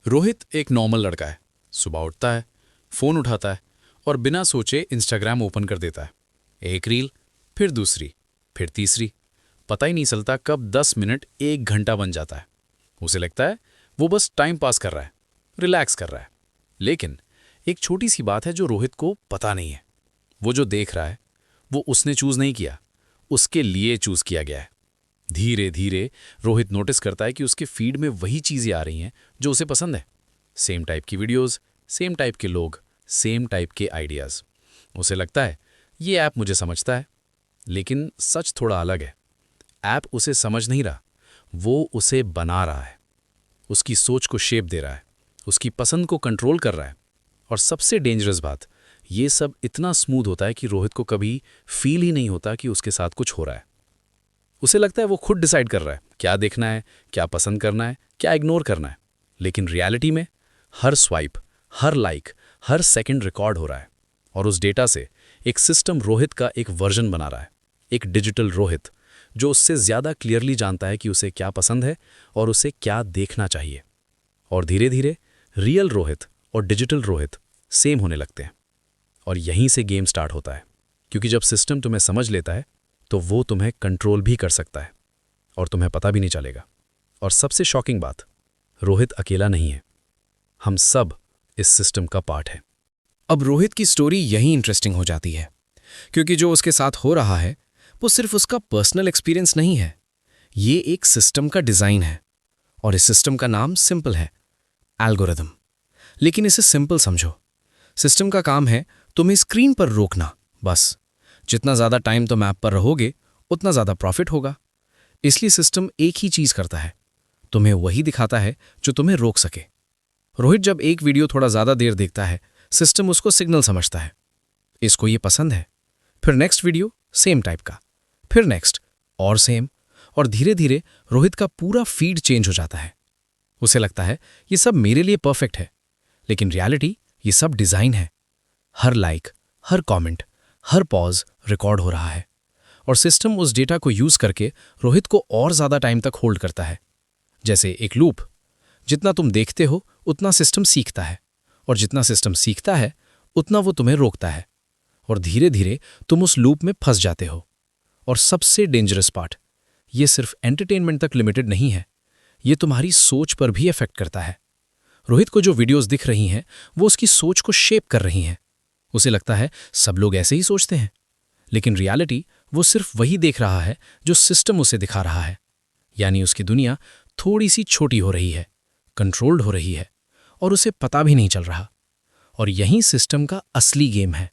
रोहित एक नॉर्मल लड़का है। सुबह उठता है, फोन उठाता है और बिना सोचे इंस्टाग्राम ओपन कर देता है। एक रील, फिर दूसरी, फिर तीसरी। पता ही नहीं चलता कब 10 मिनट 1 घंटा बन जाता है। उसे लगता है वो बस टाइम पास कर रहा है, रिलैक्स कर रहा है। लेकिन एक छोटी सी बात है जो रोहित को पता नहीं है। वो जो देख रहा है वो उसने चूज नहीं किया, उसके लिए चूज किया गया है। धीरे धीरे रोहित नोटिस करता है कि उसके फीड में वही चीजें आ रही हैं जो उसे पसंद है। सेम टाइप की वीडियोस, सेम टाइप के लोग, सेम टाइप के आइडियाज। उसे लगता है ये ऐप मुझे समझता है। लेकिन सच थोड़ा अलग है। ऐप उसे समझ नहीं रहा, वो उसे बना रहा है। उसकी सोच को शेप दे रहा है, उसकी पसंद को कंट्रोल कर रहा है। और सबसे डेंजरस बात, ये सब इतना स्मूथ होता है कि रोहित को कभी फील ही नहीं होता कि उसके साथ कुछ हो रहा है। उसे लगता है वो खुद डिसाइड कर रहा है क्या देखना है, क्या पसंद करना है, क्या इग्नोर करना है। लेकिन रियलिटी में हर स्वाइप, हर लाइक, हर सेकंड रिकॉर्ड हो रहा है। और उस डेटा से एक सिस्टम रोहित का एक वर्जन बना रहा है। एक डिजिटल रोहित जो उससे ज़्यादा क्लियरली जानता है कि उसे क्या पसंद है और उसे क्या देखना चाहिए। और धीरे धीरे रियल रोहित और डिजिटल रोहित सेम होने लगते हैं। और यहीं से गेम स्टार्ट होता है। क्योंकि जब सिस्टम तुम्हें समझ लेता है तो वो तुम्हें कंट्रोल भी कर सकता है और तुम्हें पता भी नहीं चलेगा। और सबसे शॉकिंग बात, रोहित अकेला नहीं है, हम सब इस सिस्टम का पार्ट है। अब रोहित की स्टोरी यही इंटरेस्टिंग हो जाती है, क्योंकि जो उसके साथ हो रहा है वो सिर्फ उसका पर्सनल एक्सपीरियंस नहीं है, ये एक सिस्टम का डिजाइन है। और इस सिस्टम का नाम सिंपल है, एल्गोरिथम। लेकिन इसे सिंपल समझो। सिस्टम का काम है तुम्हें स्क्रीन पर रोकना, बस। जितना ज्यादा टाइम तुम ऐप पर रहोगे उतना ज्यादा प्रॉफिट होगा। इसलिए सिस्टम एक ही चीज करता है, तुम्हें वही दिखाता है जो तुम्हें रोक सके। रोहित जब एक वीडियो थोड़ा ज्यादा देर देखता है, सिस्टम उसको सिग्नल समझता है, इसको ये पसंद है। फिर नेक्स्ट वीडियो सेम टाइप का, फिर नेक्स्ट और सेम। और धीरे धीरे रोहित का पूरा फीड चेंज हो जाता है। उसे लगता है ये सब मेरे लिए परफेक्ट है। लेकिन रियलिटी ये सब डिजाइन है। हर लाइक, हर कमेंट, हर पॉज रिकॉर्ड हो रहा है। और सिस्टम उस डेटा को यूज करके रोहित को और ज्यादा टाइम तक होल्ड करता है। जैसे एक लूप, जितना तुम देखते हो उतना सिस्टम सीखता है, और जितना सिस्टम सीखता है उतना वो तुम्हें रोकता है। और धीरे धीरे तुम उस लूप में फंस जाते हो। और सबसे डेंजरस पार्ट, ये सिर्फ एंटरटेनमेंट तक लिमिटेड नहीं है, ये तुम्हारी सोच पर भी इफेक्ट करता है। रोहित को जो वीडियोस दिख रही हैं वो उसकी सोच को शेप कर रही हैं। उसे लगता है सब लोग ऐसे ही सोचते हैं। लेकिन रियलिटी वो सिर्फ वही देख रहा है जो सिस्टम उसे दिखा रहा है। यानी उसकी दुनिया थोड़ी सी छोटी हो रही है, कंट्रोल्ड हो रही है, और उसे पता भी नहीं चल रहा। और यही सिस्टम का असली गेम है,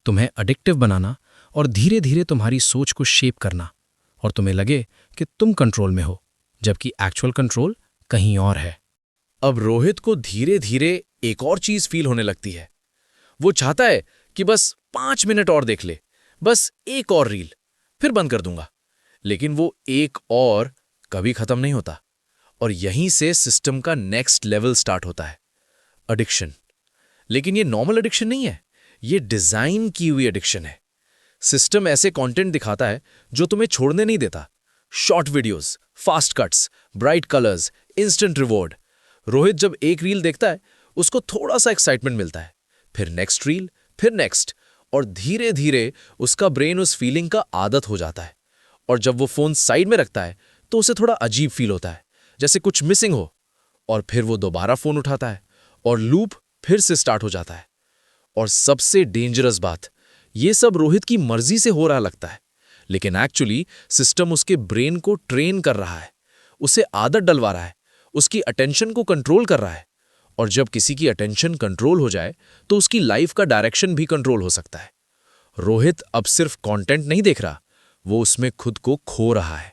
तुम्हें एडिक्टिव बनाना और धीरे धीरे तुम्हारी सोच को शेप करना। और तुम्हें लगे कि तुम कंट्रोल में हो, जबकि एक्चुअल कंट्रोल कहीं और है। अब रोहित को धीरे धीरे एक और चीज फील होने लगती है। वो चाहता है कि बस 5 मिनट और देख ले, बस एक और रील, फिर बंद कर दूंगा। लेकिन वो एक और कभी खत्म नहीं होता। और यहीं से सिस्टम का नेक्स्ट लेवल स्टार्ट होता है, एडिक्शन। लेकिन ये नॉर्मल एडिक्शन नहीं है, ये डिजाइन की हुई एडिक्शन है। सिस्टम ऐसे कंटेंट दिखाता है जो तुम्हें छोड़ने नहीं देता। Short videos, fast cuts, bright colours, instant reward. Rohit जब एक रील देखता है उसको थोड़ा सा एक्साइटमेंट मिलता है, फिर नेक्स्ट रील, फिर नेक्स्ट। और धीरे धीरे उसका ब्रेन उस फीलिंग का आदत हो जाता है। और जब वो फोन साइड में रखता है तो उसे थोड़ा अजीब फील होता है, जैसे कुछ मिसिंग हो। और फिर वो दोबारा फोन उठाता है और लूप फिर से स्टार्ट हो जाता है। और सबसे डेंजरस बात, ये सब रोहित की मर्जी से हो रहा लगता है, लेकिन एक्चुअली सिस्टम उसके ब्रेन को ट्रेन कर रहा है, उसे आदत डलवा रहा है, उसकी अटेंशन को कंट्रोल कर रहा है। और जब किसी की अटेंशन कंट्रोल हो जाए तो उसकी लाइफ का डायरेक्शन भी कंट्रोल हो सकता है। रोहित अब सिर्फ कंटेंट नहीं देख रहा, वो उसमें खुद को खो रहा है।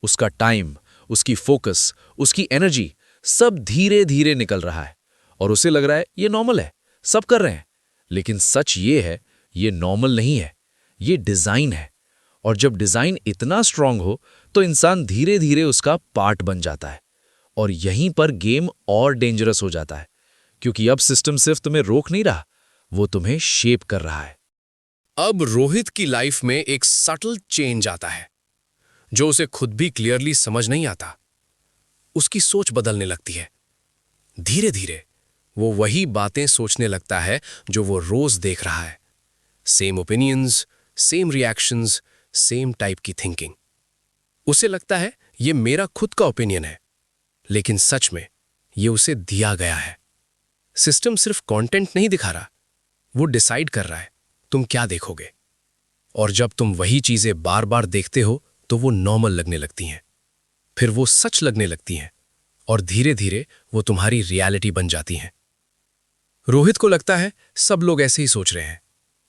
उसका टाइम, उसकी फोकस, उसकी एनर्जी सब धीरे धीरे निकल रहा है। और उसे लग रहा है ये नॉर्मल है, सब कर रहे हैं। लेकिन सच ये है, ये नॉर्मल नहीं है, ये डिजाइन है। और जब डिजाइन इतना स्ट्रांग हो तो इंसान धीरे धीरे उसका पार्ट बन जाता है। और यहीं पर गेम और डेंजरस हो जाता है, क्योंकि अब सिस्टम सिर्फ तुम्हें रोक नहीं रहा, वो तुम्हें शेप कर रहा है। अब रोहित की लाइफ में एक सटल चेंज आता है, जो उसे खुद भी क्लियरली समझ नहीं आता। उसकी सोच बदलने लगती है। धीरे धीरे वो वही बातें सोचने लगता है जो वो रोज देख रहा है। Same opinions, same reactions, same type की थिंकिंग। उसे लगता है ये मेरा खुद का ओपिनियन है, लेकिन सच में ये उसे दिया गया है। सिस्टम सिर्फ कंटेंट नहीं दिखा रहा, वो डिसाइड कर रहा है तुम क्या देखोगे। और जब तुम वही चीजें बार बार देखते हो तो वो नॉर्मल लगने लगती हैं, फिर वो सच लगने लगती हैं, और धीरे धीरे वो तुम्हारी रियलिटी बन जाती हैं। रोहित को लगता है सब लोग ऐसे ही सोच रहे हैं,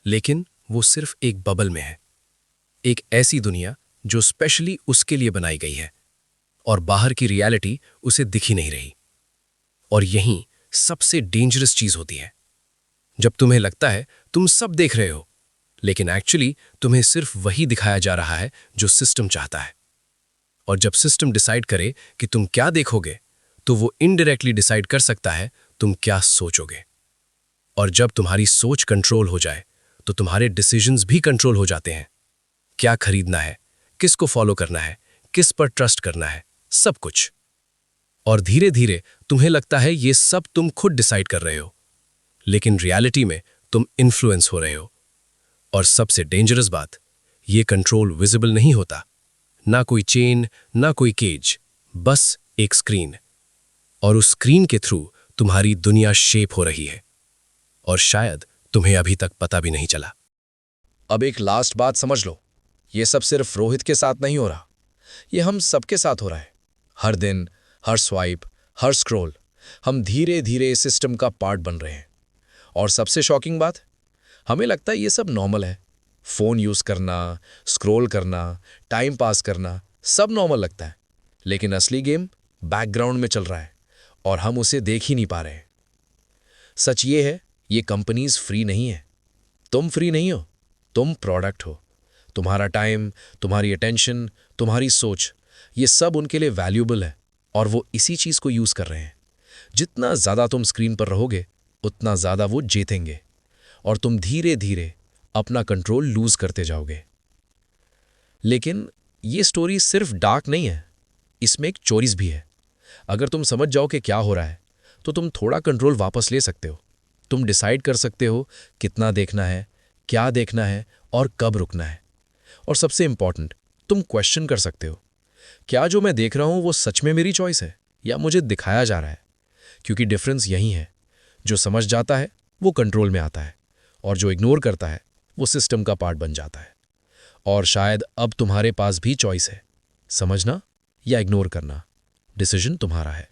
लेकिन वो सिर्फ एक बबल में है, एक ऐसी दुनिया जो स्पेशली उसके लिए बनाई गई है, और बाहर की रियलिटी उसे दिख ही नहीं रही। और यही सबसे डेंजरस चीज होती है, जब तुम्हें लगता है तुम सब देख रहे हो, लेकिन एक्चुअली तुम्हें सिर्फ वही दिखाया जा रहा है जो सिस्टम चाहता है। और जब सिस्टम डिसाइड करे कि तुम क्या देखोगे, तो वो इनडायरेक्टली डिसाइड कर सकता है तुम क्या सोचोगे। और जब तुम्हारी सोच कंट्रोल हो जाए तो तुम्हारे डिसीजंस भी कंट्रोल हो जाते हैं। क्या खरीदना है, किसको फॉलो करना है, किस पर ट्रस्ट करना है, सब कुछ। और धीरे धीरे तुम्हें लगता है ये सब तुम खुद डिसाइड कर रहे हो, लेकिन रियलिटी में तुम इन्फ्लुएंस हो रहे हो। और सबसे डेंजरस बात, ये कंट्रोल विजिबल नहीं होता, ना कोई चेन, ना कोई केज, बस एक स्क्रीन। और उस स्क्रीन के थ्रू तुम्हारी दुनिया शेप हो रही है, और शायद तुम्हें अभी तक पता भी नहीं चला। अब एक लास्ट बात समझ लो, ये सब सिर्फ रोहित के साथ नहीं हो रहा, ये हम सबके साथ हो रहा है। हर दिन, हर स्वाइप, हर स्क्रॉल, हम धीरे धीरे इस सिस्टम का पार्ट बन रहे हैं। और सबसे शॉकिंग बात, हमें लगता है ये सब नॉर्मल है। फोन यूज करना, स्क्रॉल करना, टाइम पास करना, सब नॉर्मल लगता है। लेकिन असली गेम बैकग्राउंड में चल रहा है, और हम उसे देख ही नहीं पा रहे हैं। सच ये है, ये कंपनीज फ्री नहीं है। तुम फ्री नहीं हो, तुम प्रोडक्ट हो। तुम्हारा टाइम, तुम्हारी अटेंशन, तुम्हारी सोच, ये सब उनके लिए वैल्यूएबल है, और वो इसी चीज को यूज कर रहे हैं। जितना ज्यादा तुम स्क्रीन पर रहोगे, उतना ज्यादा वो जीतेंगे, और तुम धीरे धीरे अपना कंट्रोल लूज करते जाओगे। लेकिन ये स्टोरी सिर्फ डार्क नहीं है, इसमें एक चोरिस भी है। अगर तुम समझ जाओ कि क्या हो रहा है, तो तुम थोड़ा कंट्रोल वापस ले सकते हो। तुम डिसाइड कर सकते हो कितना देखना है, क्या देखना है, और कब रुकना है। और सबसे इंपॉर्टेंट, तुम क्वेश्चन कर सकते हो, क्या जो मैं देख रहा हूं वो सच में मेरी चॉइस है, या मुझे दिखाया जा रहा है। क्योंकि डिफरेंस यही है, जो समझ जाता है वो कंट्रोल में आता है, और जो इग्नोर करता है वो सिस्टम का पार्ट बन जाता है। और शायद अब तुम्हारे पास भी चॉइस है, समझना या इग्नोर करना। डिसीजन तुम्हारा है।